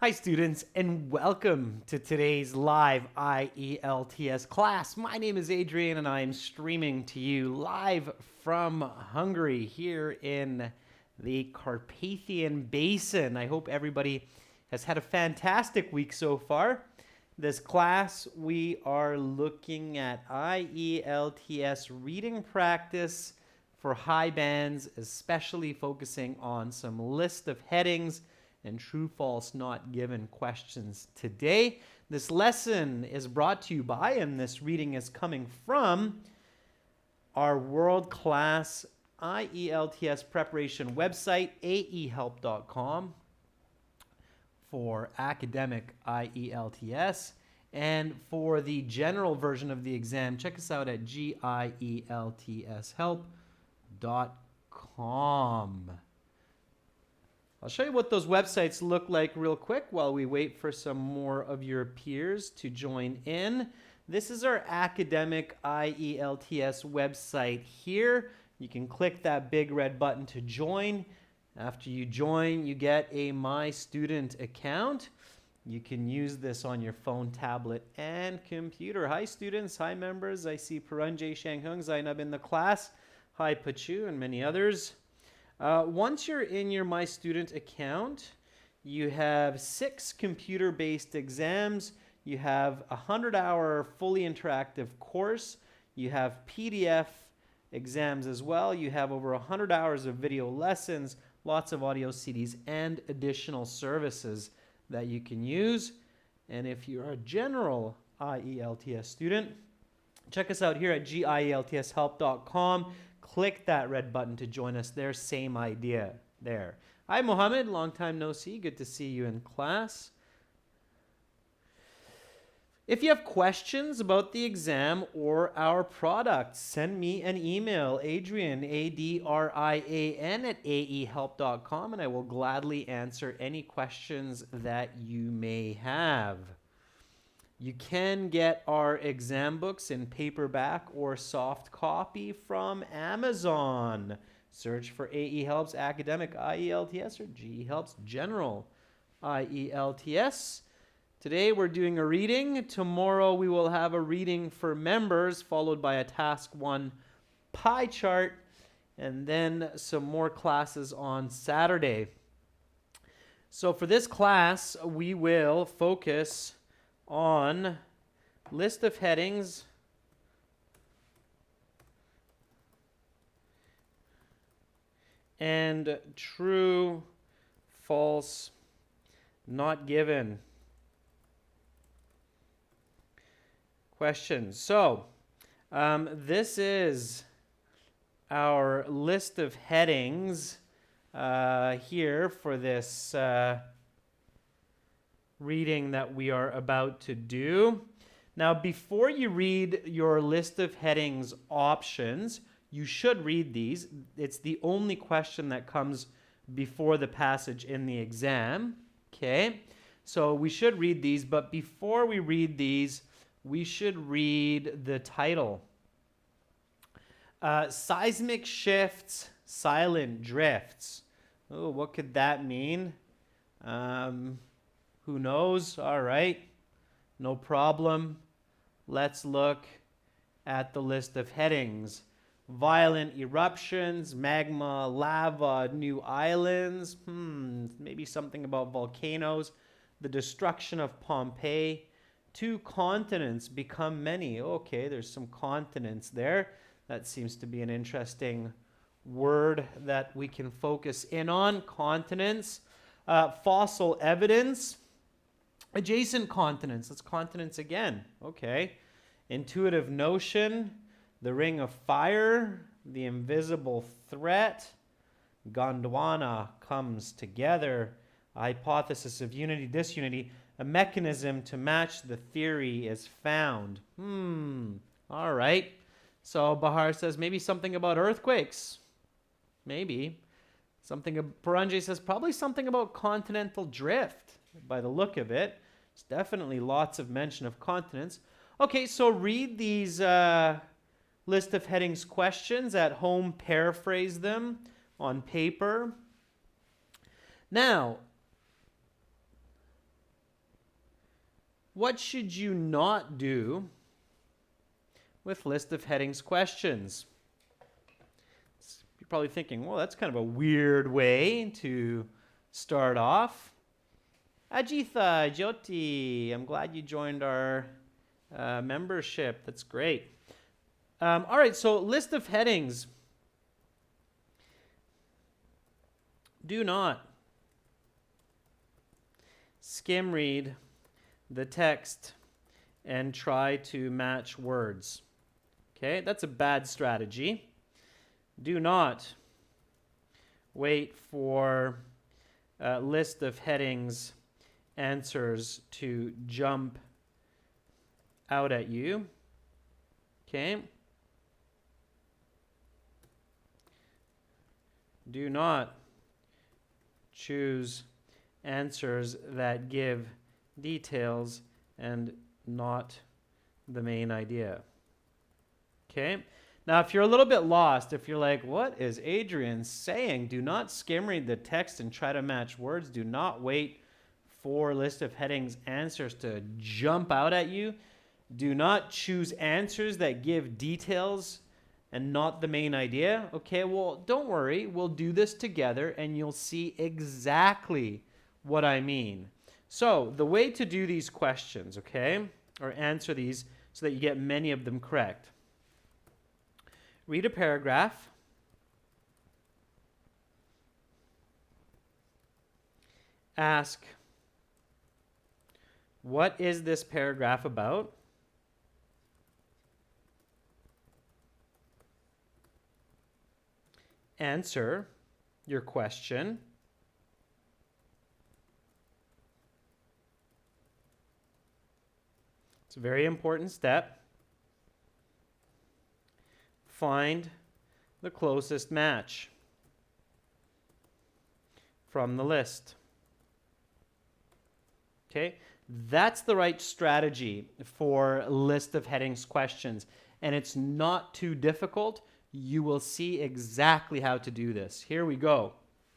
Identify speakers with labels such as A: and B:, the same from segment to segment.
A: Hi students, and welcome to today's live IELTS class. My name is Adrian and I am streaming to you live from Hungary here in the Carpathian Basin. I hope everybody has had a fantastic week so far. This class, we are looking at IELTS reading practice for high bands, especially focusing on some list of headings and true false not given questions today. This lesson is brought to you by, and this reading is coming from, our world-class IELTS preparation website, aehelp.com, for academic IELTS. And for the general version of the exam, check us out at gieltshelp.com. I'll show you what those websites look like real quick while we wait for some more of your peers to join in. This is our academic IELTS website here. You can click that big red button to join. After you join, you get a My Student account. You can use this on your phone, tablet, and computer. Hi students, hi members. I see Parunjay Shanghung, Zainab in the class. Hi Pachu and many others. Once you're in your My Student account, you have 6 computer-based exams. You have a 100-hour fully interactive course. You have PDF exams as well. You have over 100 hours of video lessons, lots of audio CDs, and additional services that you can use. And if you're a general IELTS student, check us out here at gieltshelp.com. Click that red button to join us there. Same idea there. Hi, Mohammed. Long time no see. Good to see you in class. If you have questions about the exam or our product, send me an email, Adrian, A-D-R-I-A-N, at aehelp.com, and I will gladly answer any questions that you may have. You can get our exam books in paperback or soft copy from Amazon. Search for AE Helps Academic IELTS or GE Helps General IELTS. Today we're doing a reading. Tomorrow we will have a reading for members, followed by a Task 1 pie chart, and then some more classes on Saturday. So for this class, we will focus on list of headings and true, false, not given questions. So this is our list of headings here for this reading that we are about to do. Now, before you read your list of headings options, you should read these. It's the only question that comes before the passage in the exam. Okay, so we should read these, but before we read these, we should read the title. Seismic shifts, silent drifts. Oh, what could that mean? Who knows? All right, no problem. Let's look at the list of headings. Violent eruptions, magma, lava, new islands. Maybe something about volcanoes. The destruction of Pompeii. 2 continents become many. Okay, there's some continents there. That seems to be an interesting word that we can focus in on. Continents. Fossil evidence. Adjacent continents. That's continents again. Okay. Intuitive notion. The ring of fire. The invisible threat. Gondwana comes together. A hypothesis of unity, disunity. A mechanism to match the theory is found. All right. So Bahar says maybe something about earthquakes. Maybe. Paranjay says probably something about continental drift. By the look of it, there's definitely lots of mention of continents. Okay, so read these list of headings questions at home, paraphrase them on paper. Now, What should you not do with list of headings questions? You're probably thinking, well, that's kind of a weird way to start off. Ajitha, Jyoti, I'm glad you joined our membership. That's great. All right, so list of headings. Do not skim read the text and try to match words. Okay, that's a bad strategy. Do not wait for a list of headings answers to jump out at you. Okay. Do not choose answers that give details and not the main idea. Okay? Now, if you're a little bit lost, if you're like, what is Adrian saying? Do not skim read the text and try to match words. Do not wait for list of headings answers to jump out at you. Do not choose answers that give details and not the main idea. Okay, well, don't worry. We'll do this together and you'll see exactly what I mean. So the way to do these questions, okay, or answer these so that you get many of them correct. Read a paragraph. Ask, what is this paragraph about? Answer your question. It's a very important step. Find the closest match from the list. Okay, that's the right strategy for list of headings questions, and it's not too difficult. You will see exactly how to do this. Here we go.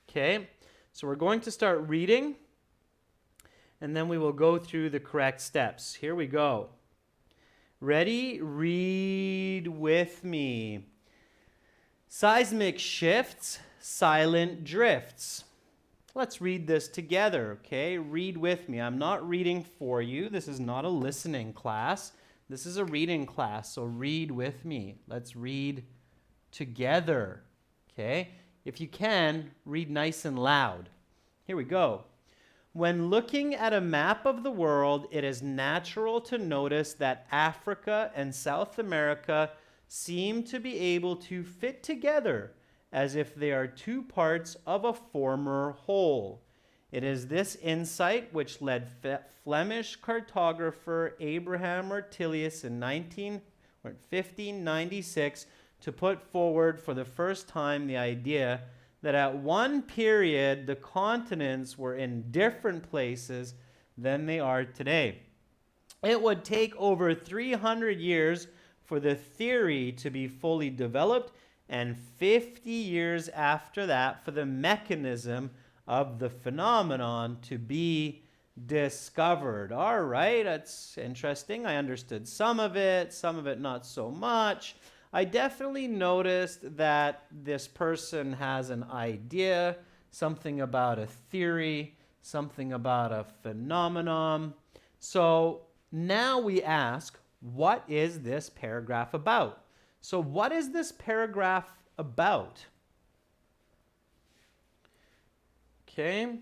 A: Okay, so we're going to start reading, and then we will go through the correct steps. Here we go. Ready? Read with me. Seismic shifts, silent drifts. Let's read this together, okay? Read with me. I'm not reading for you. This is not a listening class. This is a reading class, so read with me. Let's read together, okay? If you can, read nice and loud. Here we go. When looking at a map of the world, it is natural to notice that Africa and South America seem to be able to fit together as if they are two parts of a former whole. It is this insight which led Flemish cartographer Abraham Ortelius in 1596 to put forward for the first time the idea that at one period the continents were in different places than they are today. It would take over 300 years for the theory to be fully developed and 50 years after that for the mechanism of the phenomenon to be discovered. All right, that's interesting. I understood some of it not so much. I definitely noticed that this person has an idea, something about a theory, something about a phenomenon. So now we ask, what is this paragraph about? So what is this paragraph about? Okay.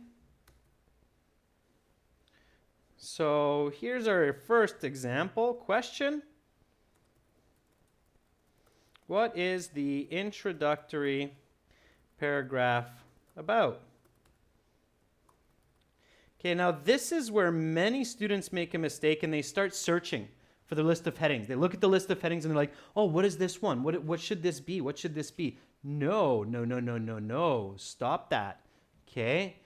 A: So here's our first example question. What is the introductory paragraph about? Okay, now this is where many students make a mistake and they start searching for the list of headings. They look at the list of headings and they're like, oh, what is this one? What should this be? What should this be? No. Stop that. Okay?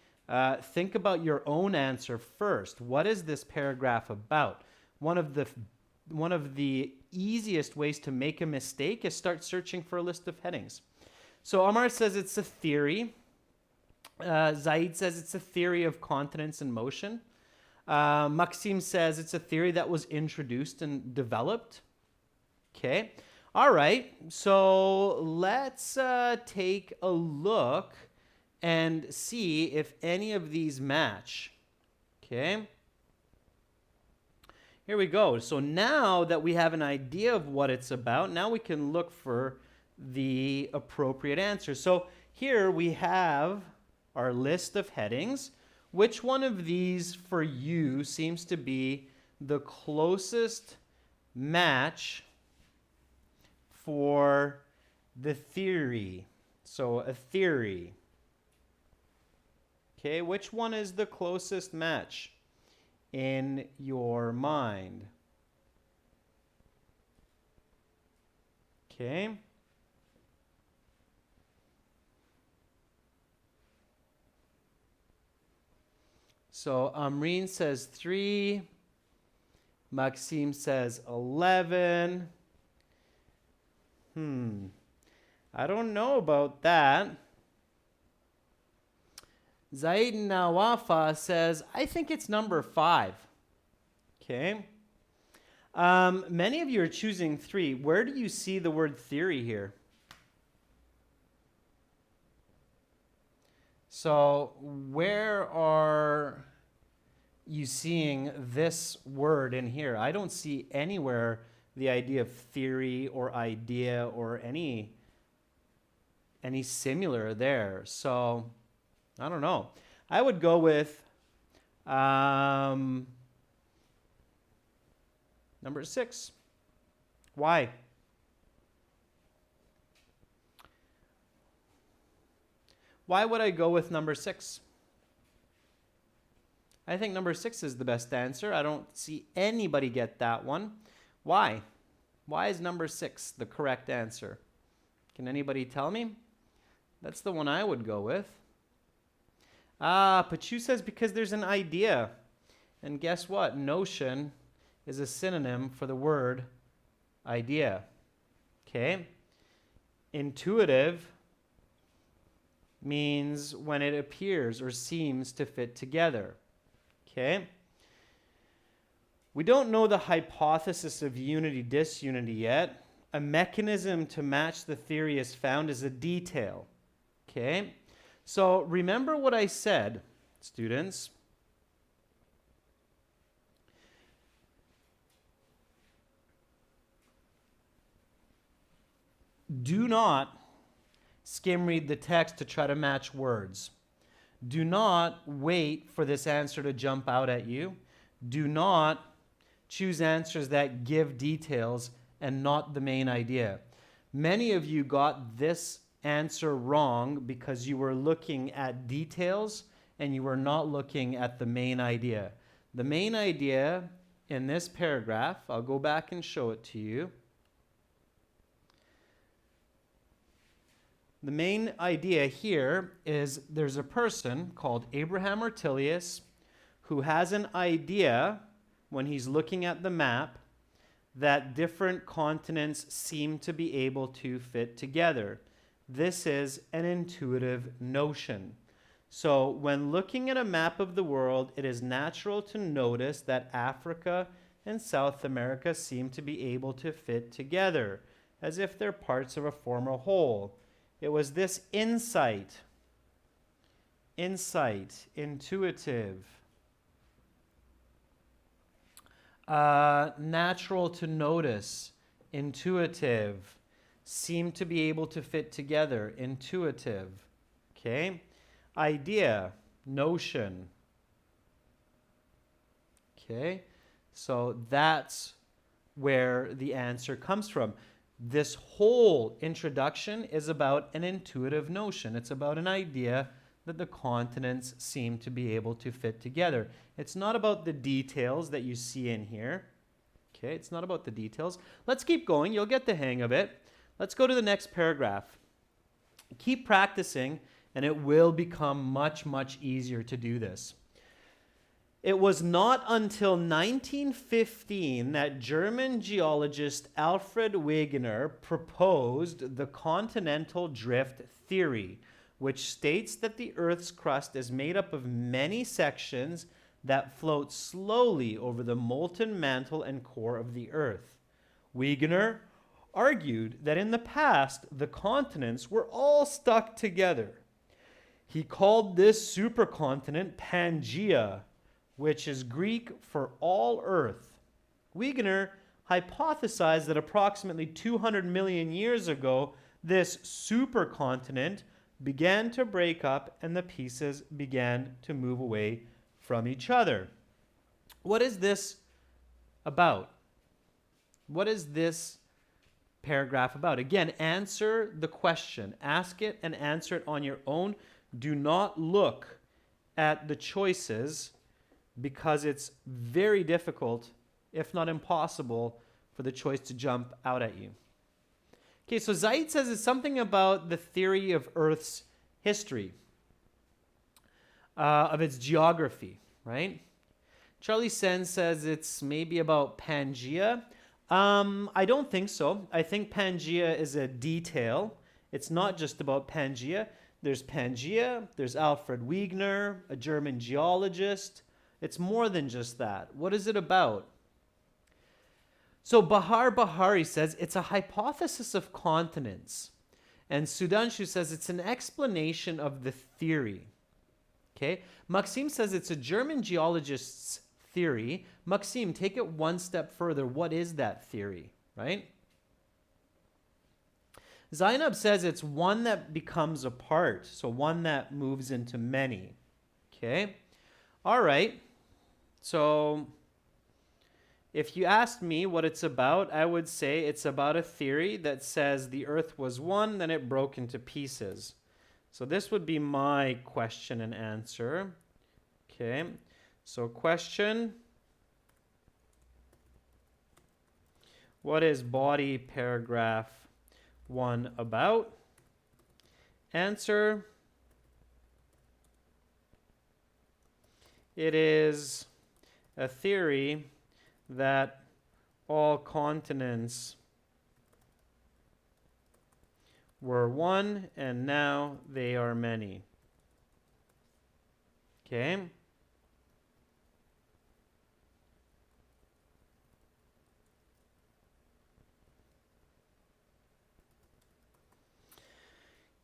A: Think about your own answer first. What is this paragraph about? One of the easiest ways to make a mistake is start searching for a list of headings. So Amar says it's a theory. Zaid says it's a theory of continents and motion. Maxime says it's a theory that was introduced and developed. Okay. All right. So let's take a look and see if any of these match. Okay. Here we go. So now that we have an idea of what it's about, now we can look for the appropriate answer. So here we have our list of headings. Which one of these for you seems to be the closest match for the theory? So a theory. Okay, which one is the closest match in your mind? Okay. So Amreen says 3. Maxime says 11. I don't know about that. Zaid Nawafa says, I think it's number 5. Okay. Many of you are choosing 3. Where do you see the word theory here? So where are you seeing this word in here? I don't see anywhere the idea of theory or idea or any similar there. So I don't know. I would go with number 6. Why? Why would I go with number 6? I think number 6 is the best answer. I don't see anybody get that one. Why? Why is number 6 the correct answer? Can anybody tell me? That's the one I would go with. Pachu says because there's an idea. And guess what? Notion is a synonym for the word idea. Okay? Intuitive means when it appears or seems to fit together. Okay? We don't know the hypothesis of unity-disunity yet. A mechanism to match the theory is found as a detail. Okay? So remember what I said, students. Do not skim read the text to try to match words. Do not wait for this answer to jump out at you. Do not choose answers that give details and not the main idea. Many of you got this answer wrong because you were looking at details and you were not looking at the main idea. The main idea in this paragraph, I'll go back and show it to you. The main idea here is there's a person called Abraham Ortelius who has an idea when he's looking at the map that different continents seem to be able to fit together. This is an intuitive notion. So when looking at a map of the world, it is natural to notice that Africa and South America seem to be able to fit together, as if they're parts of a former whole. It was this intuitive, natural to notice, intuitive, seem to be able to fit together, intuitive. Okay? Idea, notion. Okay? So that's where the answer comes from. This whole introduction is about an intuitive notion. It's about an idea that the continents seem to be able to fit together. It's not about the details that you see in here. Okay, it's not about the details. Let's keep going. You'll get the hang of it. Let's go to the next paragraph. Keep practicing, and it will become much, much easier to do this. It was not until 1915 that German geologist Alfred Wegener proposed the continental drift theory, which states that the Earth's crust is made up of many sections that float slowly over the molten mantle and core of the Earth. Wegener argued that in the past, the continents were all stuck together. He called this supercontinent Pangaea, which is Greek for all Earth. Wegener hypothesized that approximately 200 million years ago, this supercontinent began to break up and the pieces began to move away from each other. What is this about? What is this paragraph about? Again, answer the question. Ask it and answer it on your own. Do not look at the choices because it's very difficult, if not impossible, for the choice to jump out at you. Okay, so Zaid says it's something about the theory of Earth's history, of its geography, right? Charlie Sen says it's maybe about Pangaea. I don't think so. I think Pangaea is a detail. It's not just about Pangaea. There's Pangaea, there's Alfred Wegener, a German geologist. It's more than just that. What is it about? So Bahar Bahari says it's a hypothesis of continents. And Sudanshu says it's an explanation of the theory. Okay? Maxime says it's a German geologist's theory. Maxime, take it one step further. What is that theory, right? Zainab says it's one that becomes a part, so one that moves into many. Okay? All right. So if you asked me what it's about, I would say it's about a theory that says the Earth was one, then it broke into pieces. So this would be my question and answer. Okay, so question. What is body paragraph 1 about? Answer. It is a theory that all continents were one and now they are many. Okay?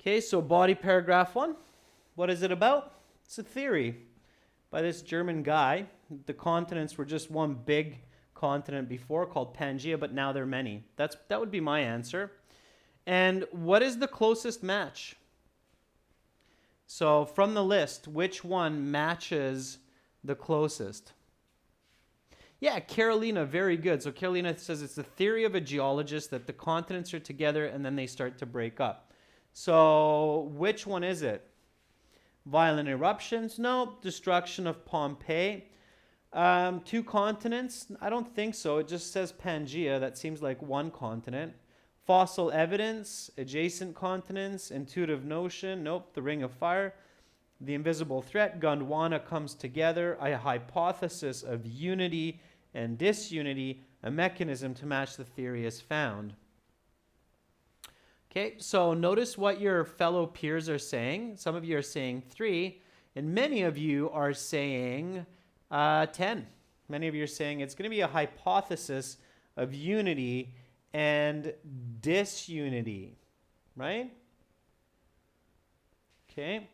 A: Okay, so body paragraph 1. What is it about? It's a theory by this German guy. The continents were just one big continent before called Pangaea, but now they're many. That would be my answer. And what is the closest match? So from the list, which one matches the closest? Yeah, Carolina, very good. So Carolina says it's the theory of a geologist that the continents are together and then they start to break up. So which one is it? Violent eruptions? No. Destruction of Pompeii? Two continents? I don't think so. It just says Pangaea. That seems like one continent. Fossil evidence? Adjacent continents? Intuitive notion? Nope. The Ring of Fire? The invisible threat? Gondwana comes together. A hypothesis of unity and disunity. A mechanism to match the theory is found. Okay, so notice what your fellow peers are saying. Some of you are saying 3, and many of you are saying 10. Many of you are saying it's going to be a hypothesis of unity and disunity, right? Okay.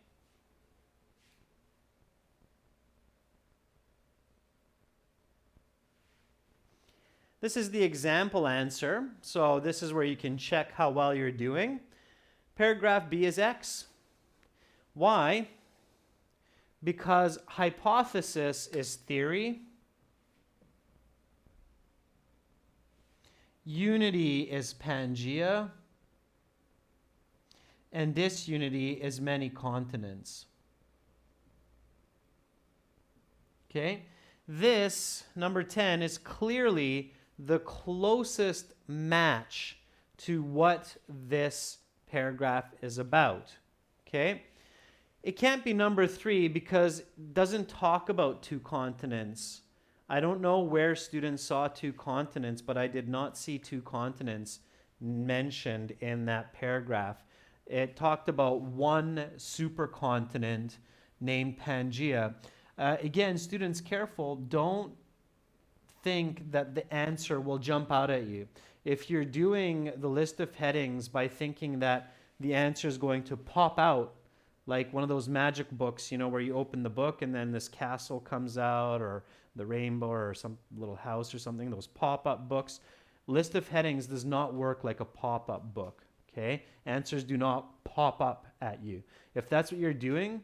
A: This is the example answer. So this is where you can check how well you're doing. Paragraph B is X. Why? Because hypothesis is theory. Unity is Pangaea. And disunity is many continents. Okay? This, number 10, is clearly the closest match to what this paragraph is about. Okay? It can't be number 3 because it doesn't talk about two continents. I don't know where students saw two continents, but I did not see two continents mentioned in that paragraph. It talked about one supercontinent named Pangaea. Again, students, careful. Don't think that the answer will jump out at you. If you're doing the list of headings by thinking that the answer is going to pop out, like one of those magic books, you know, where you open the book and then this castle comes out, or the rainbow, or some little house or something, those pop-up books. List of headings does not work like a pop-up book, okay? Answers do not pop up at you. If that's what you're doing,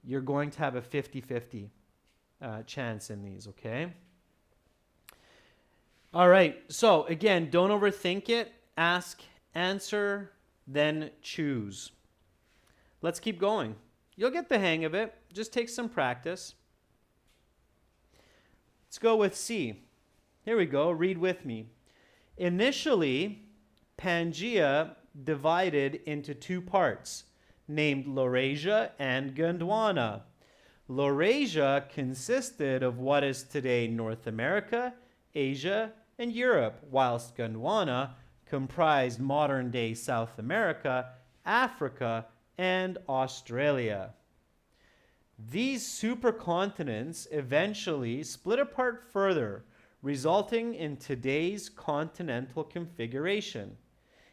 A: you're going to have a 50-50 chance in these, okay? All right, so again, don't overthink it. Ask, answer, then choose. Let's keep going. You'll get the hang of it. Just take some practice. Let's go with C. Here we go. Read with me. Initially, Pangaea divided into two parts, named Laurasia and Gondwana. Laurasia consisted of what is today North America, Asia, and Europe, whilst Gondwana comprised modern-day South America, Africa, and Australia. These supercontinents eventually split apart further, resulting in today's continental configuration.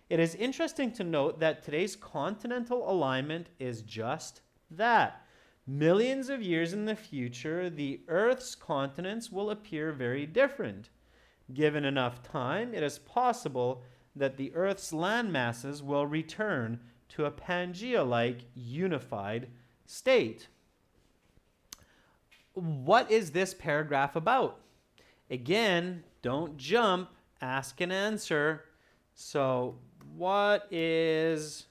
A: It is interesting to note that today's continental alignment is just that. Millions of years in the future, the Earth's continents will appear very different. Given enough time, it is possible that the Earth's land masses will return to a Pangaea-like unified state. What is this paragraph about? Again, don't jump, ask and answer. So, what is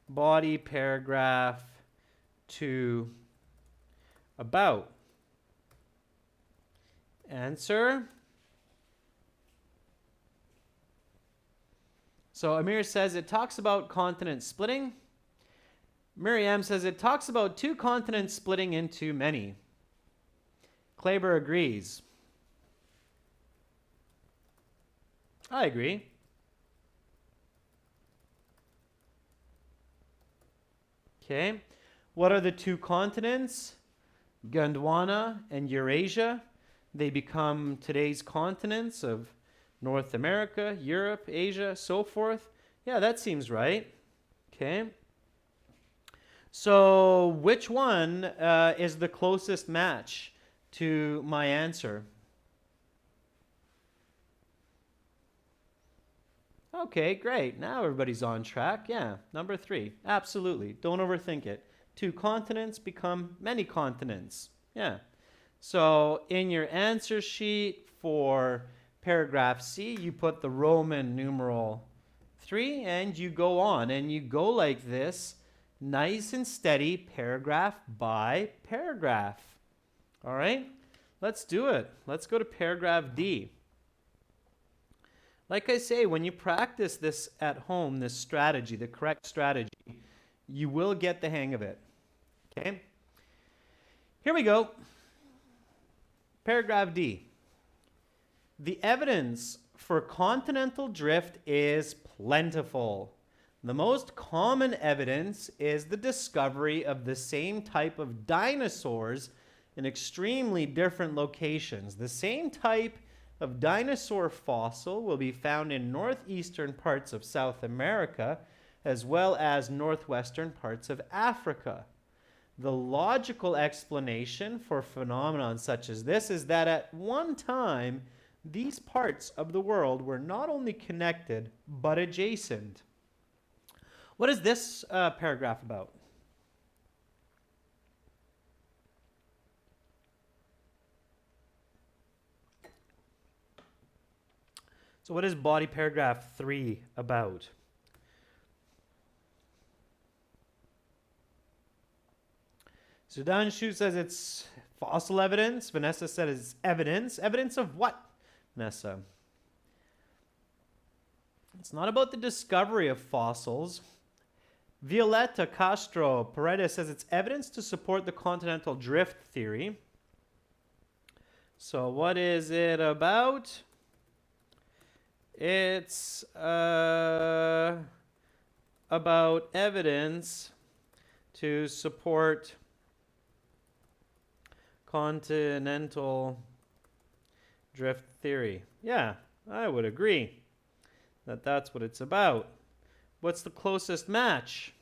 A: body paragraph 2 about? Answer. So Amir says it talks about continent splitting. Miriam says it talks about two continents splitting into many. Kleber agrees. I agree. Okay. What are the two continents? Gondwana and Eurasia. They become today's continents of North America, Europe, Asia, so forth. Yeah, that seems right. Okay. So which one is the closest match to my answer? Okay, great. Now everybody's on track. Yeah, number 3. Absolutely. Don't overthink it. Two continents become many continents. Yeah. So in your answer sheet for paragraph C, you put the Roman numeral 3 and you go on and you go like this, nice and steady, paragraph by paragraph. All right, let's do it. Let's go to paragraph D. Like I say, when you practice this at home, this strategy, the correct strategy, you will get the hang of it. Okay? Here we go. Paragraph D. The evidence for continental drift is plentiful. The most common evidence is the discovery of the same type of dinosaurs in extremely different locations. The same type of dinosaur fossil will be found in northeastern parts of South America as well as northwestern parts of Africa. The logical explanation for phenomenon such as this is that at one time, these parts of the world were not only connected, but adjacent. What is this paragraph about? So what is body paragraph 3 about? Sudanshu says it's fossil evidence. Vanessa said it's evidence. Evidence of what, Vanessa? It's not about the discovery of fossils. Violetta Castro Paredes says it's evidence to support the continental drift theory. So what is it about? It's about evidence to support continental drift theory. Yeah, I would agree that that's what it's about. What's the closest match?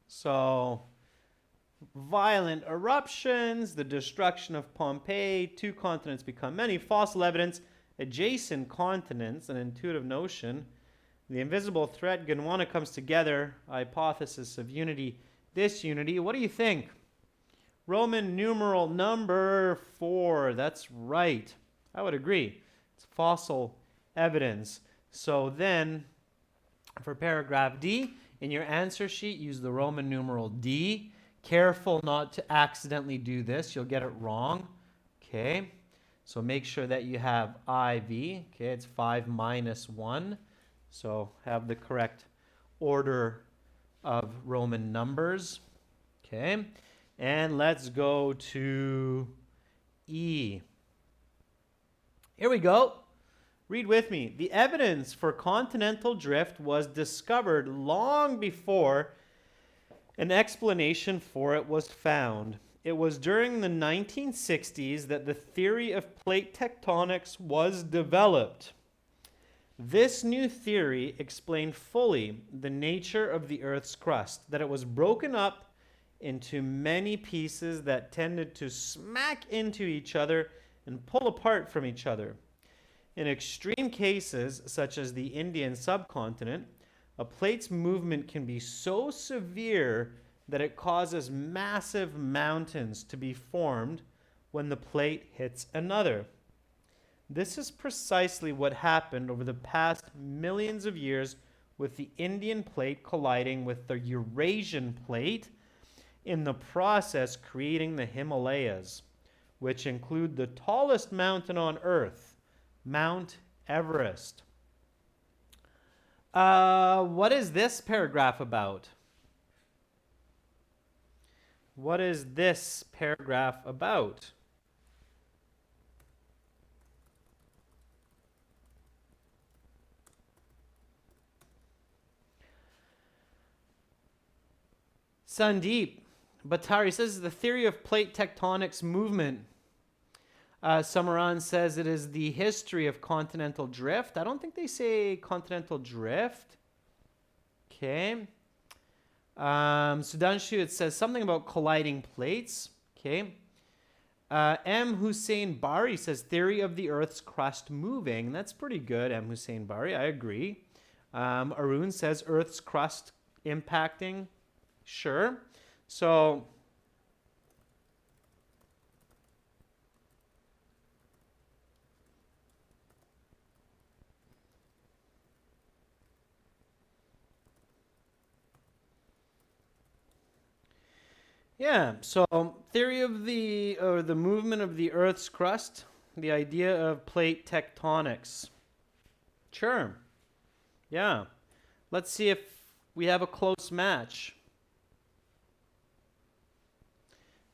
A: So, violent eruptions, the destruction of Pompeii, two continents become many, fossil evidence, adjacent continents, an intuitive notion, the invisible threat, Gondwana comes together, hypothesis of unity, disunity. What do you think? Roman numeral number 4. That's right. I would agree. It's fossil evidence. So then, for paragraph D, in your answer sheet, use the Roman numeral D. Careful not to accidentally do this. You'll get it wrong. Okay. So make sure that you have IV. Okay, it's 5 minus 1. So have the correct order of Roman numbers. Okay. And let's go to E. Here we go. Read with me. The evidence for continental drift was discovered long before an explanation for it was found. It was during the 1960s that the theory of plate tectonics was developed. This new theory explained fully the nature of the Earth's crust, that it was broken up into many pieces that tended to smack into each other and pull apart from each other. In extreme cases, such as the Indian subcontinent, a plate's movement can be so severe that it causes massive mountains to be formed when the plate hits another. This is precisely what happened over the past millions of years with the Indian plate colliding with the Eurasian plate, in the process creating the Himalayas, which include the tallest mountain on Earth, Mount Everest. What is this paragraph about? What is this paragraph about? Sandeep Bhattari says the theory of plate tectonics movement. Samaran says it is the history of continental drift. I don't think they say continental drift. Okay. Sudanshu, it says something about colliding plates. Okay. M. Hussein Bari says theory of the Earth's crust moving. That's pretty good, M. Hussein Bari. I agree. Arun says Earth's crust impacting. Sure. So, yeah, so theory of the movement of the Earth's crust, the idea of plate tectonics. Sure. Yeah. Let's see if we have a close match.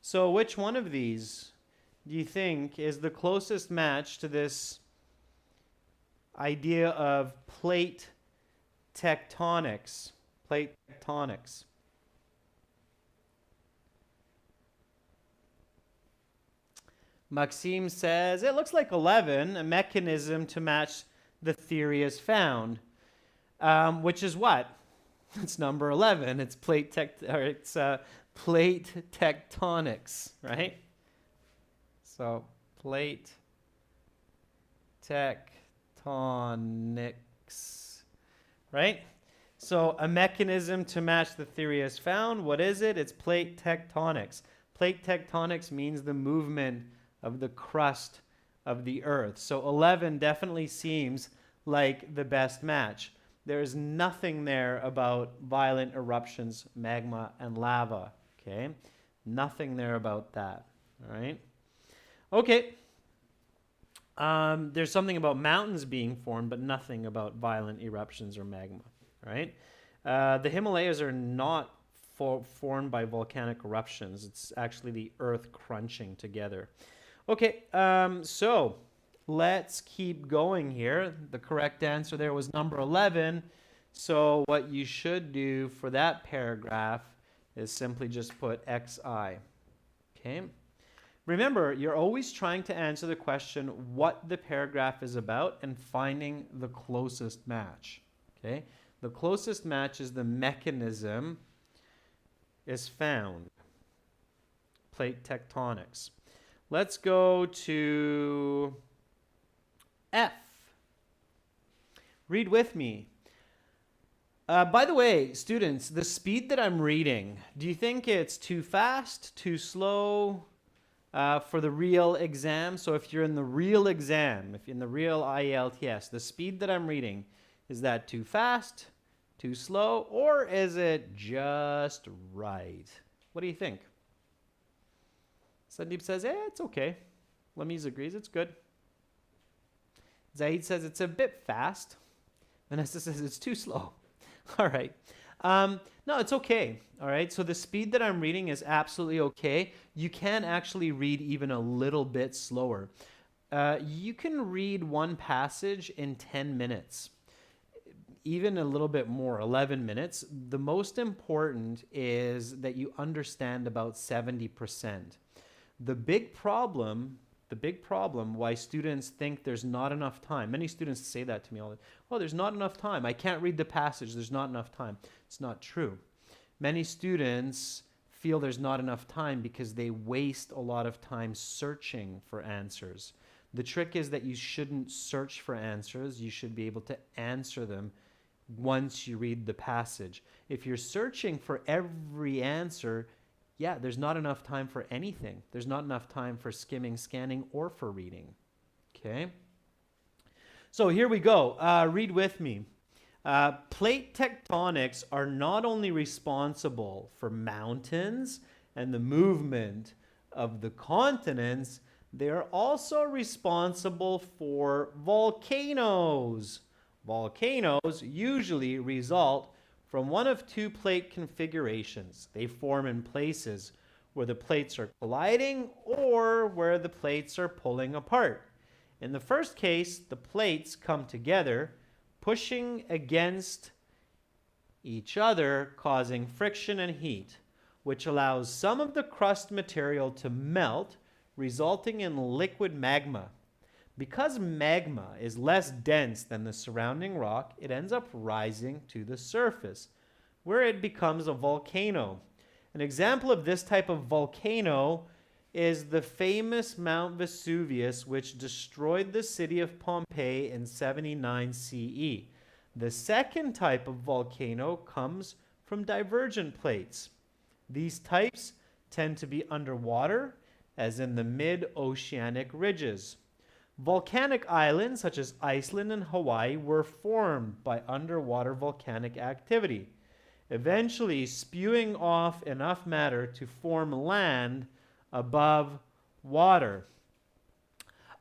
A: So which one of these do you think is the closest match to this idea of plate tectonics? Plate tectonics. Maxime says, it looks like 11, a mechanism to match the theory is found. Which is what? It's number 11. It's plate tectonics, right? So plate tectonics, right? So a mechanism to match the theory is found. What is it? It's plate tectonics. Plate tectonics means the movement of the crust of the Earth. So 11 definitely seems like the best match. There is nothing there about violent eruptions, magma, and lava. Okay? Nothing there about that. All right? Okay. There's something about mountains being formed, but nothing about violent eruptions or magma. Right? The Himalayas are not formed by volcanic eruptions. It's actually the Earth crunching together. Okay, so let's keep going here. The correct answer there was number 11. So what you should do for that paragraph is simply just put xi. Okay? Remember, you're always trying to answer the question what the paragraph is about and finding the closest match. Okay? The closest match is the mechanism is found. Plate tectonics. Let's go to F. Read with me. By the way, students, the speed that I'm reading, do you think it's too fast, too slow for the real exam? So if you're in the real exam, if you're in the real IELTS, the speed that I'm reading, is that too fast, too slow, or is it just right? What do you think? Sandeep says, it's okay. Lamiz agrees, it's good. Zaid says it's a bit fast. Vanessa says it's too slow. All right. No, it's okay. All right. So the speed that I'm reading is absolutely okay. You can actually read even a little bit slower. You can read one passage in 10 minutes, even a little bit more, 11 minutes. The most important is that you understand about 70%. The big problem why students think there's not enough time. Many students say that to me all the time. Oh, there's not enough time. I can't read the passage. There's not enough time. It's not true. Many students feel there's not enough time because they waste a lot of time searching for answers. The trick is that you shouldn't search for answers. You should be able to answer them once you read the passage. If you're searching for every answer, yeah, there's not enough time for anything. There's not enough time for skimming, scanning, or for reading. Okay? So here we go. Read with me. Plate tectonics are not only responsible for mountains and the movement of the continents, they are also responsible for volcanoes. Volcanoes usually result from one of two plate configurations. They form in places where the plates are colliding or where the plates are pulling apart. In the first case, the plates come together, pushing against each other, causing friction and heat, which allows some of the crust material to melt, resulting in liquid magma. Because magma is less dense than the surrounding rock, it ends up rising to the surface, where it becomes a volcano. An example of this type of volcano is the famous Mount Vesuvius, which destroyed the city of Pompeii in 79 CE. The second type of volcano comes from divergent plates. These types tend to be underwater, as in the mid-oceanic ridges. Volcanic islands such as Iceland and Hawaii were formed by underwater volcanic activity, eventually spewing off enough matter to form land above water.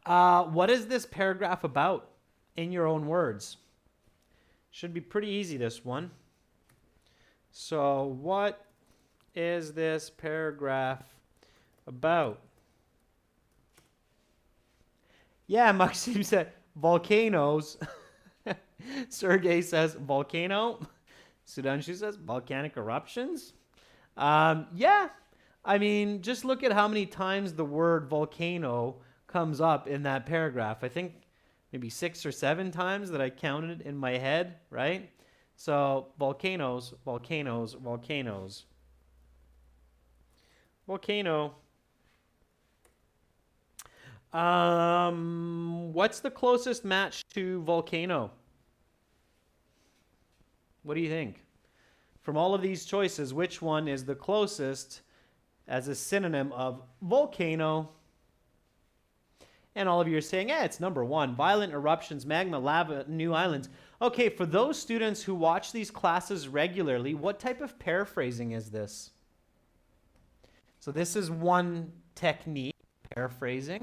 A: What is this paragraph about in your own words? Should be pretty easy, this one. So what is this paragraph about? Yeah, Maxim said volcanoes. Sergey says volcano. Sudanshu says volcanic eruptions. Yeah, I mean, just look at how many times the word volcano comes up in that paragraph. I think maybe 6 or 7 times that I counted in my head, right? So volcanoes, volcanoes, volcanoes. Volcano. What's the closest match to volcano? What do you think? From all of these choices, which one is the closest as a synonym of volcano? And all of you are saying, it's number 1. Violent eruptions, magma, lava, new islands. Okay, for those students who watch these classes regularly, what type of paraphrasing is this? So this is one technique, paraphrasing.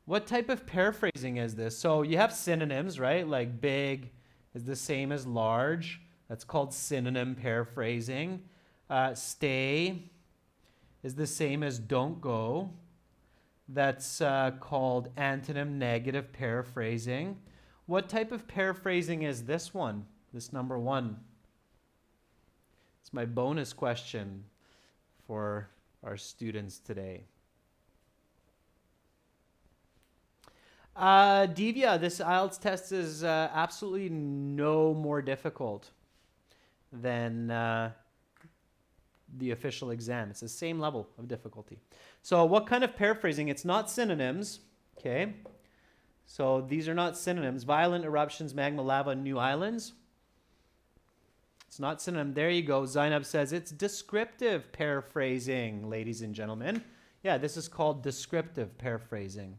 A: What type of paraphrasing is this? So you have synonyms, right? Like big is the same as large. That's called synonym paraphrasing. Stay is the same as don't go. That's called antonym negative paraphrasing. What type of paraphrasing is this one? This number 1. It's my bonus question for our students today. Divya, this IELTS test is absolutely no more difficult than the official exam. It's the same level of difficulty. So what kind of paraphrasing? It's not synonyms, okay? So these are not synonyms. Violent eruptions, magma, lava, new islands. It's not synonym. There you go. Zainab says it's descriptive paraphrasing, ladies and gentlemen. Yeah, this is called descriptive paraphrasing.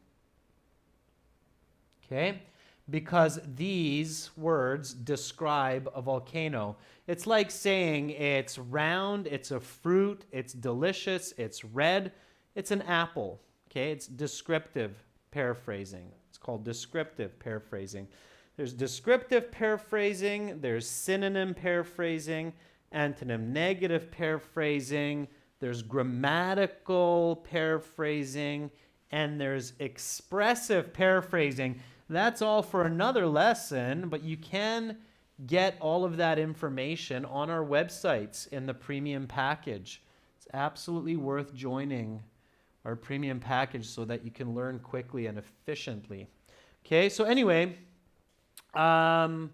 A: Okay? Because these words describe a volcano. It's like saying it's round, it's a fruit, it's delicious, it's red, it's an apple. Okay? It's descriptive paraphrasing. It's called descriptive paraphrasing. There's descriptive paraphrasing, there's synonym paraphrasing, antonym negative paraphrasing, there's grammatical paraphrasing, and there's expressive paraphrasing. That's all for another lesson, but you can get all of that information on our websites in the premium package. It's absolutely worth joining our premium package so that you can learn quickly and efficiently. Okay, so anyway, the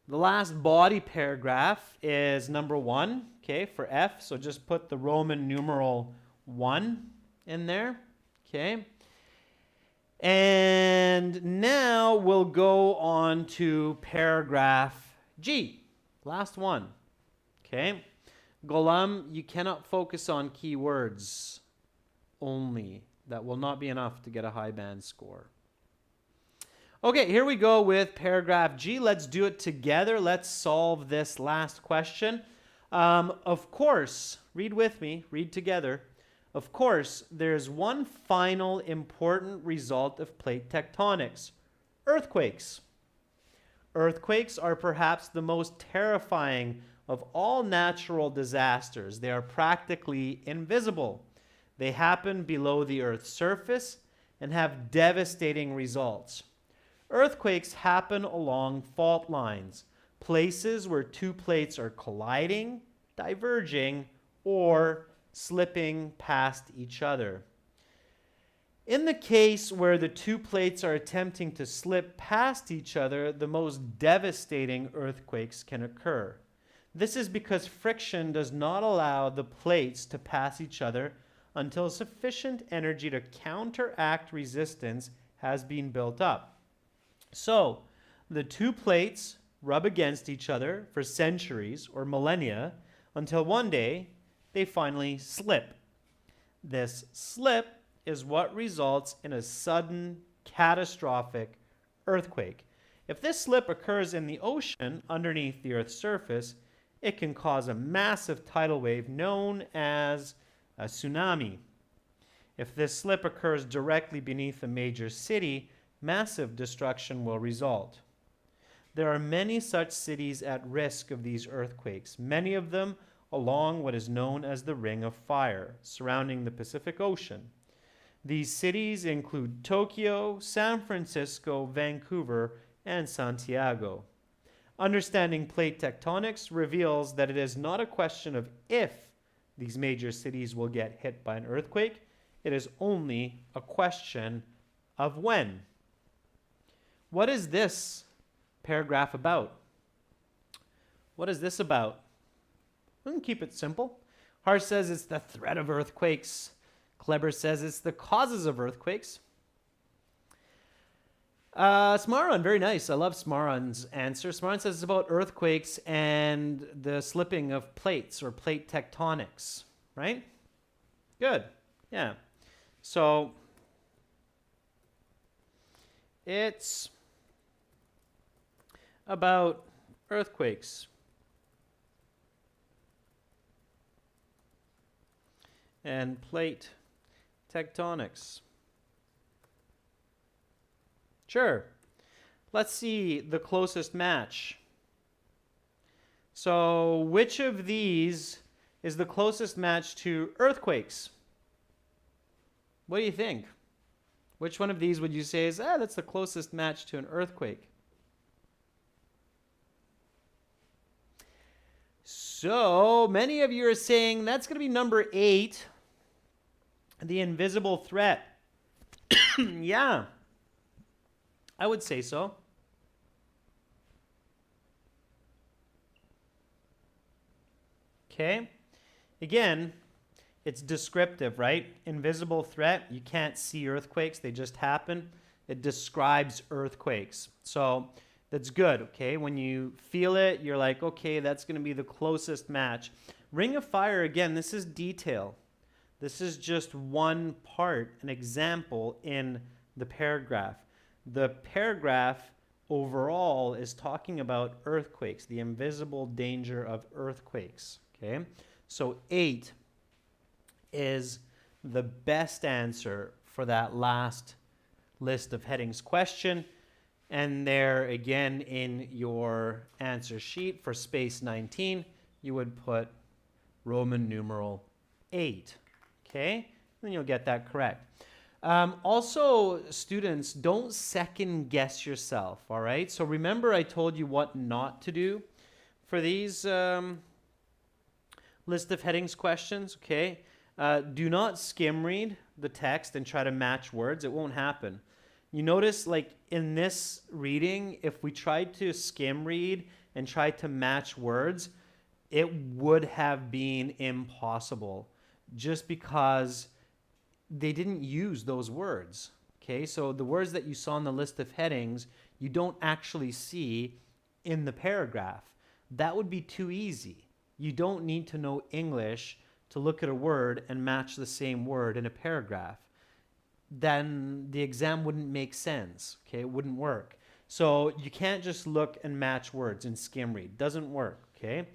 A: last body paragraph is number 1, okay, for F. So just put the Roman numeral 1 in there, okay. And now we'll go on to paragraph G, last one, okay. Golam, you cannot focus on keywords only. That will not be enough to get a high band score. Okay, here we go with paragraph G. Let's do it together. Let's solve this last question. Of course, read with me, read together. Of course, there's one final important result of plate tectonics: earthquakes. Earthquakes are perhaps the most terrifying of all natural disasters. They are practically invisible. They happen below the Earth's surface and have devastating results. Earthquakes happen along fault lines, places where two plates are colliding, diverging, or slipping past each other. In the case where the two plates are attempting to slip past each other, the most devastating earthquakes can occur. This is because friction does not allow the plates to pass each other until sufficient energy to counteract resistance has been built up. So, the two plates rub against each other for centuries or millennia until one day they finally slip. This slip is what results in a sudden, catastrophic earthquake. If this slip occurs in the ocean underneath the Earth's surface, it can cause a massive tidal wave known as a tsunami. If this slip occurs directly beneath a major city, massive destruction will result. There are many such cities at risk of these earthquakes, many of them along what is known as the Ring of Fire, surrounding the Pacific Ocean. These cities include Tokyo, San Francisco, Vancouver, and Santiago. Understanding plate tectonics reveals that it is not a question of if these major cities will get hit by an earthquake, it is only a question of when. What is this paragraph about? What is this about? We can keep it simple. Harsh says it's the threat of earthquakes. Kleber says it's the causes of earthquakes. Smaran, very nice. I love Smaran's answer. Smaran says it's about earthquakes and the slipping of plates or plate tectonics, right? Good. Yeah. So it's about earthquakes. And plate tectonics. Sure. Let's see the closest match. So, which of these is the closest match to earthquakes? What do you think? Which one of these would you say is, that's the closest match to an earthquake? So many of you are saying that's going to be number 8, the invisible threat. Yeah, I would say so. Okay. Again, it's descriptive, right? Invisible threat. You can't see earthquakes, they just happen. It describes earthquakes. So that's good, okay? When you feel it, you're like, okay, that's going to be the closest match. Ring of Fire, again, this is detail. This is just one part, an example in the paragraph. The paragraph overall is talking about earthquakes, the invisible danger of earthquakes, okay? So 8 is the best answer for that last list of headings question. And there again in your answer sheet for space 19, you would put Roman numeral 8. Okay? Then you'll get that correct. Also, students, don't second guess yourself, all right? So remember I told you what not to do for these list of headings questions, okay? Do not skim read the text and try to match words. It won't happen. You notice, like in this reading, if we tried to skim read and try to match words, it would have been impossible just because they didn't use those words. Okay, so the words that you saw in the list of headings, you don't actually see in the paragraph. That would be too easy. You don't need to know English to look at a word and match the same word in a paragraph. Then the exam wouldn't make sense. Okay, it wouldn't work. So you can't just look and match words and skim read. Doesn't work. Okay.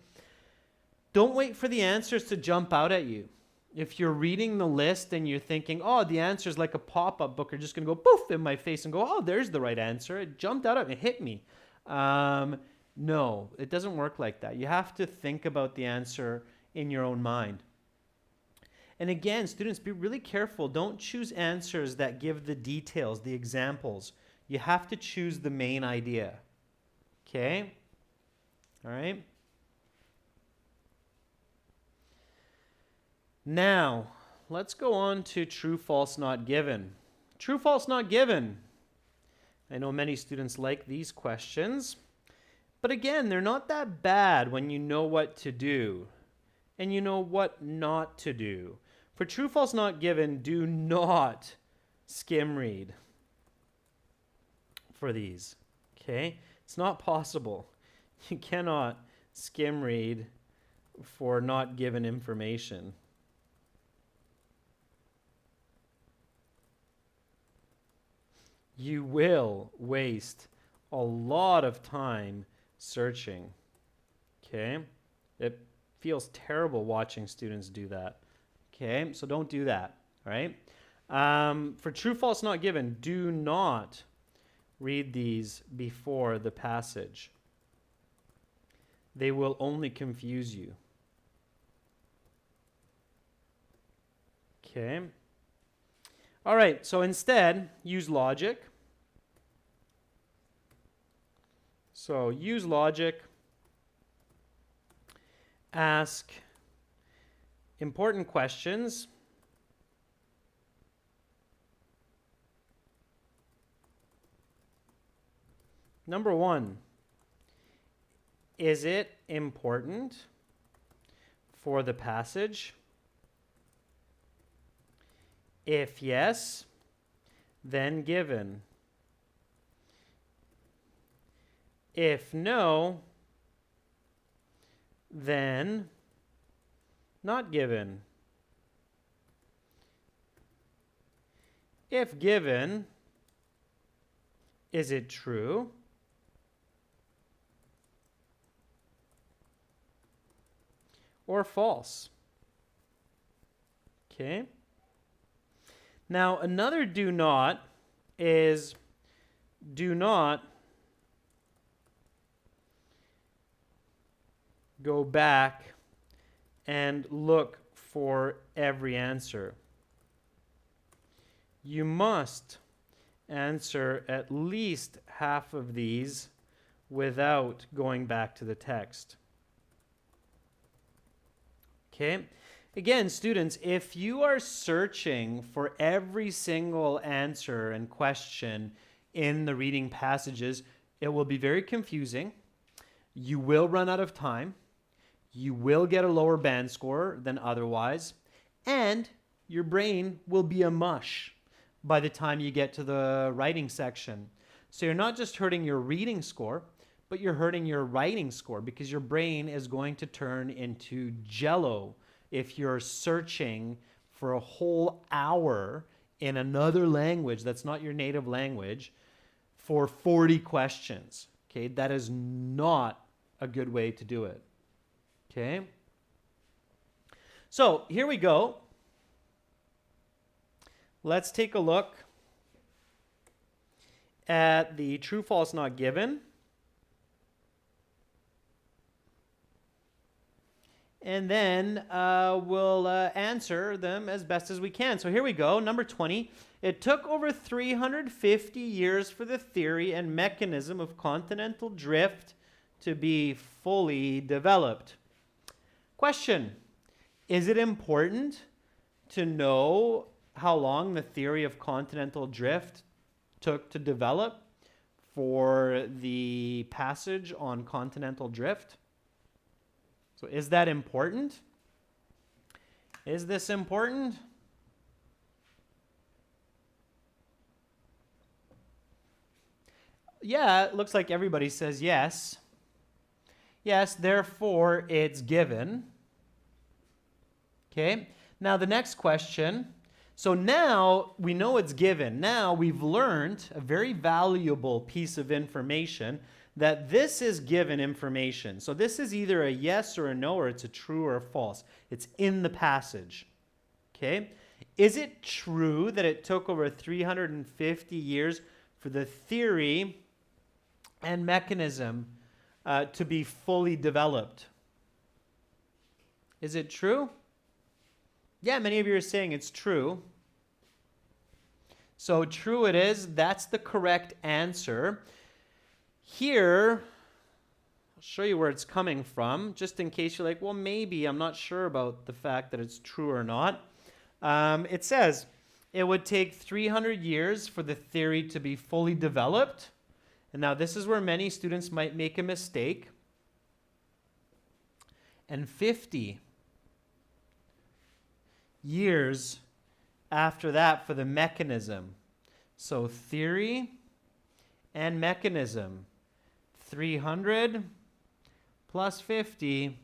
A: Don't wait for the answers to jump out at you. If you're reading the list and you're thinking, oh, the answer is like a pop-up book, you're just going to go poof in my face and go, oh, there's the right answer. It jumped out at me, it hit me. No, it doesn't work like that. You have to think about the answer in your own mind. And again, students, be really careful. Don't choose answers that give the details, the examples. You have to choose the main idea. Okay? All right? Now, let's go on to true, false, not given. True, false, not given. I know many students like these questions. But again, they're not that bad when you know what to do and you know what not to do. For true, false, not given, do not skim read for these. Okay? It's not possible. You cannot skim read for not given information. You will waste a lot of time searching. Okay? It feels terrible watching students do that. Okay? So don't do that. All right? For true, false, not given, do not read these before the passage. They will only confuse you. Okay? All right, so instead, use logic. So use logic. Ask important questions. Number 1, is it important for the passage? If yes, then given. If no, then not given. If given, is it true? Or false? Okay. Now, another do not is do not go back and look for every answer. You must answer at least half of these without going back to the text. Okay. Again, students, if you are searching for every single answer and question in the reading passages, it will be very confusing. You will run out of time. You will get a lower band score than otherwise. And your brain will be a mush by the time you get to the writing section. So you're not just hurting your reading score, but you're hurting your writing score because your brain is going to turn into jello if you're searching for a whole hour in another language that's not your native language for 40 questions. Okay, that is not a good way to do it. Okay, so here we go. Let's take a look at the true, false, not given. And then we'll answer them as best as we can. So here we go. Number 20. It took over 350 years for the theory and mechanism of continental drift to be fully developed. Question. Is it important to know how long the theory of continental drift took to develop for the passage on continental drift? So is that important? Is this important? Yeah, it looks like everybody says yes. Yes, therefore it's given. Okay, now the next question. So now we know it's given. Now we've learned a very valuable piece of information that this is given information. So this is either a yes or a no, or it's a true or a false. It's in the passage. Okay? Is it true that it took over 350 years for the theory and mechanism to be fully developed? Is it true? Yeah, many of you are saying it's true. So true it is. That's the correct answer. Here, I'll show you where it's coming from, just in case you're like, well, maybe I'm not sure about the fact that it's true or not. It says it would take 300 years for the theory to be fully developed. And now this is where many students might make a mistake. And 50 years after that for the mechanism. So theory and mechanism. 300 plus 50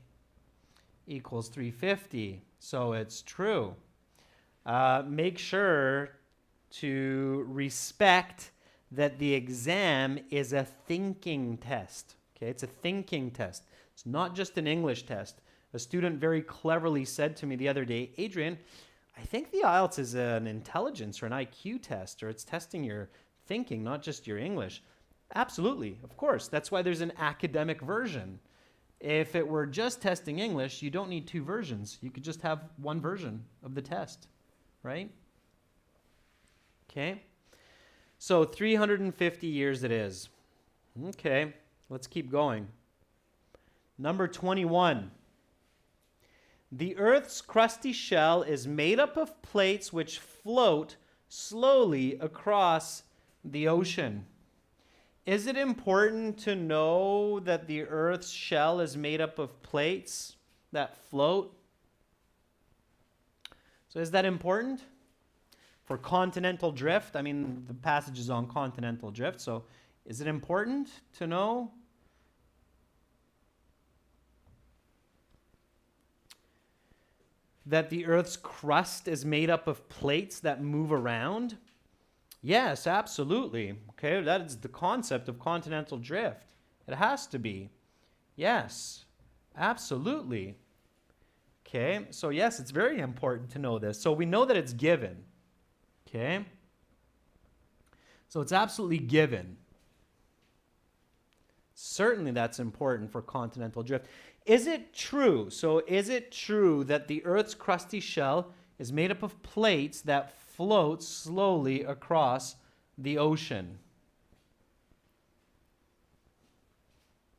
A: equals 350. So it's true. Make sure to respect that the exam is a thinking test. Okay, it's a thinking test. It's not just an English test. A student very cleverly said to me the other day, Adrian, I think the IELTS is an intelligence or an IQ test, or it's testing your thinking, not just your English. Absolutely, of course. That's why there's an academic version. If it were just testing English, you don't need two versions. You could just have one version of the test, right? Okay. So 350 years it is. Okay, let's keep going. Number 21. The Earth's crusty shell is made up of plates which float slowly across the ocean. Is it important to know that the Earth's shell is made up of plates that float? So is that important? For continental drift, I mean, the passage is on continental drift, so is it important to know? That the Earth's crust is made up of plates that move around? Yes, absolutely. Okay, that is the concept of continental drift. It has to be. Yes, absolutely. Okay, so yes, it's very important to know this. So we know that it's given. Okay, so it's absolutely given. Certainly that's important for continental drift. Is it true? So is it true that the Earth's crusty shell is made up of plates that float slowly across the ocean?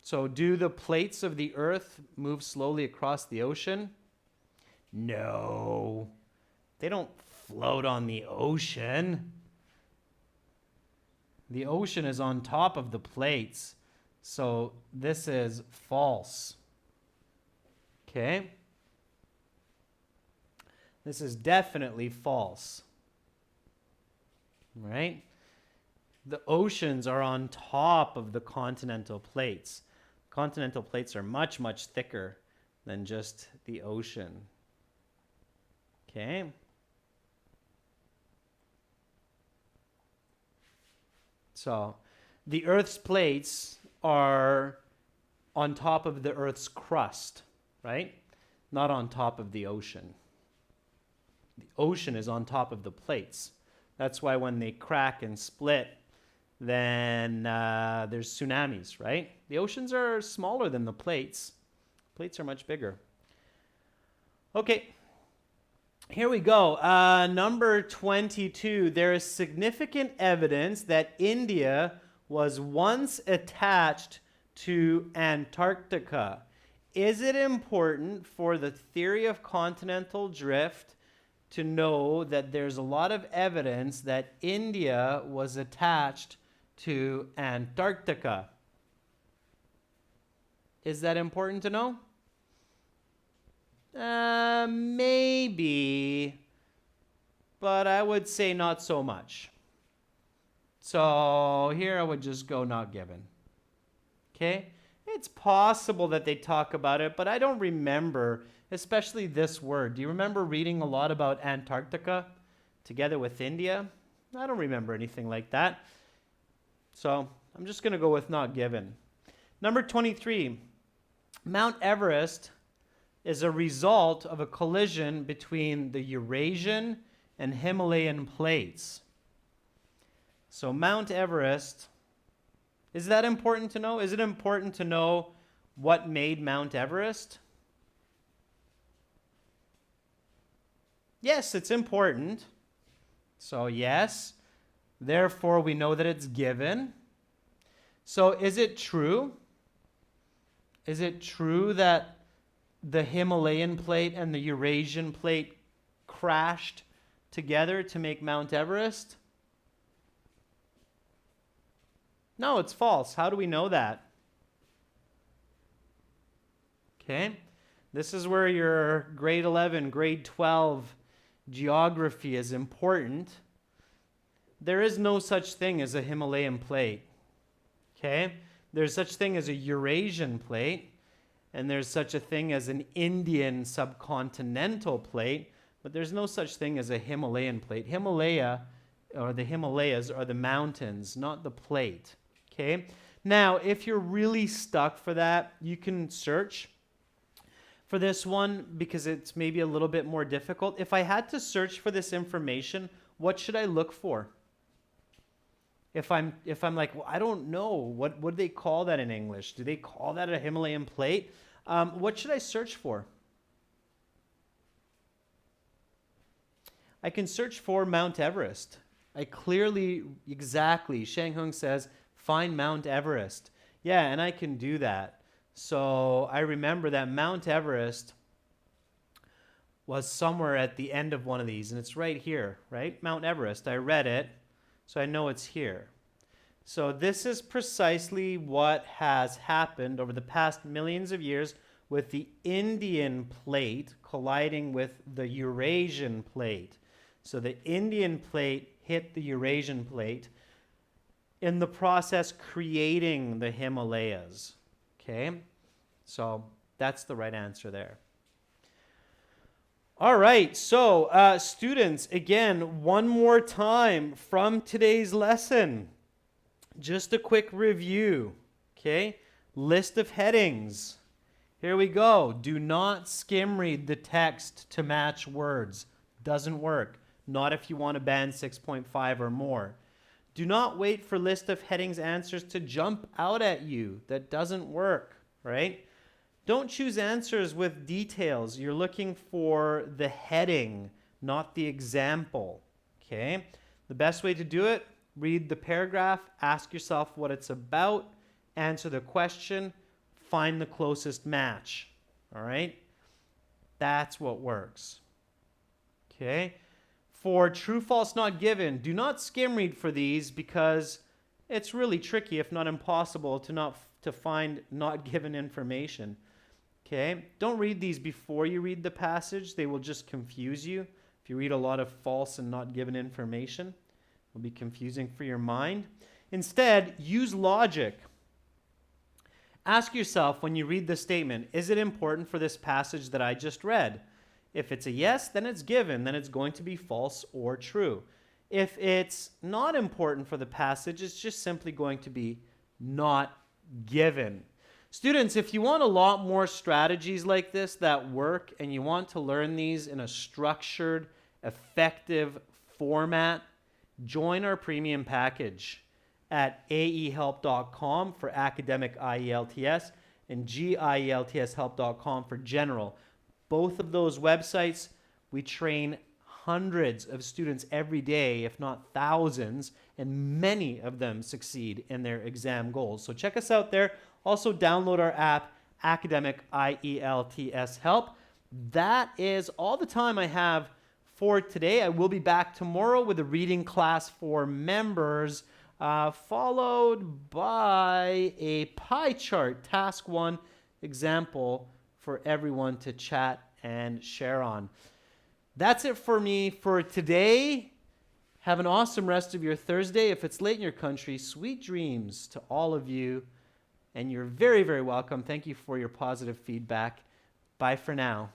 A: So do the plates of the Earth move slowly across the ocean? No, they don't float on the ocean. The ocean is on top of the plates. So this is false. Okay? This is definitely false. Right? The oceans are on top of the continental plates. Continental plates are much, much thicker than just the ocean. Okay? So the Earth's plates are on top of the Earth's crust, right? Not on top of the ocean. The ocean is on top of the plates. That's why when they crack and split, then there's tsunamis, right? The oceans are smaller than the plates. Plates are much bigger. Okay, here we go. Number 22. There is significant evidence that India was once attached to Antarctica. Is it important for the theory of continental drift to know that there's a lot of evidence that India was attached to Antarctica? Is that important to know? Maybe, but I would say not so much. So here I would just go not given. Okay? It's possible that they talk about it, but I don't remember, especially this word. Do you remember reading a lot about Antarctica together with India? I don't remember anything like that. So I'm just going to go with not given. Number 23. Mount Everest is a result of a collision between the Eurasian and Himalayan plates. So Mount Everest, is that important to know? Is it important to know what made Mount Everest? Yes, it's important. So yes, therefore we know that it's given. So is it true? Is it true that the Himalayan plate and the Eurasian plate crashed together to make Mount Everest? No, it's false. How do we know that? Okay, this is where your grade 11, grade 12 geography is important. There is no such thing as a Himalayan plate. Okay, there's such thing as a Eurasian plate, and there's such a thing as an Indian subcontinental plate, but there's no such thing as a Himalayan plate. Himalaya, or the Himalayas, are the mountains, not the plate. Okay? Now, if you're really stuck for that, you can search for this one because it's maybe a little bit more difficult. If I had to search for this information, what should I look for? If I'm like, well, I don't know, what do they call that in English? Do they call that a Himalayan plate? What should I search for? I can search for Mount Everest. I clearly, exactly, Shang Hung says, find Mount Everest. Yeah, and I can do that. So I remember that Mount Everest was somewhere at the end of one of these, and it's right here, right? Mount Everest. I read it. So I know it's here. So this is precisely what has happened over the past millions of years with the Indian plate colliding with the Eurasian plate. So the Indian plate hit the Eurasian plate, in the process creating the Himalayas. Okay? So that's the right answer there. All right, so students, again, one more time from today's lesson. Just a quick review, okay? List of headings. Here we go. Do not skim read the text to match words. Doesn't work. Not if you want a band 6.5 or more. Do not wait for list of headings answers to jump out at you. That doesn't work, right? Don't choose answers with details. You're looking for the heading, not the example, okay? The best way to do it, read the paragraph, ask yourself what it's about, answer the question, find the closest match, all right? That's what works. Okay? For true, false, not given, do not skim read for these because it's really tricky, if not impossible, to find not given information. Okay? Don't read these before you read the passage. They will just confuse you. If you read a lot of false and not given information, it will be confusing for your mind. Instead, use logic. Ask yourself when you read the statement, is it important for this passage that I just read? If it's a yes, then it's given, then it's going to be false or true. If it's not important for the passage, it's just simply going to be not given. Students, if you want a lot more strategies like this that work and you want to learn these in a structured, effective format, join our premium package at aehelp.com for academic IELTS and gieltshelp.com for general. Both of those websites, we train hundreds of students every day, if not thousands, and many of them succeed in their exam goals. So check us out there. Also download our app, Academic IELTS Help. That is all the time I have for today. I will be back tomorrow with a reading class for members, followed by a pie chart, task 1 example for everyone to chat and share on. That's it for me for today. Have an awesome rest of your Thursday. If it's late in your country, sweet dreams to all of you. And you're very, very welcome. Thank you for your positive feedback. Bye for now.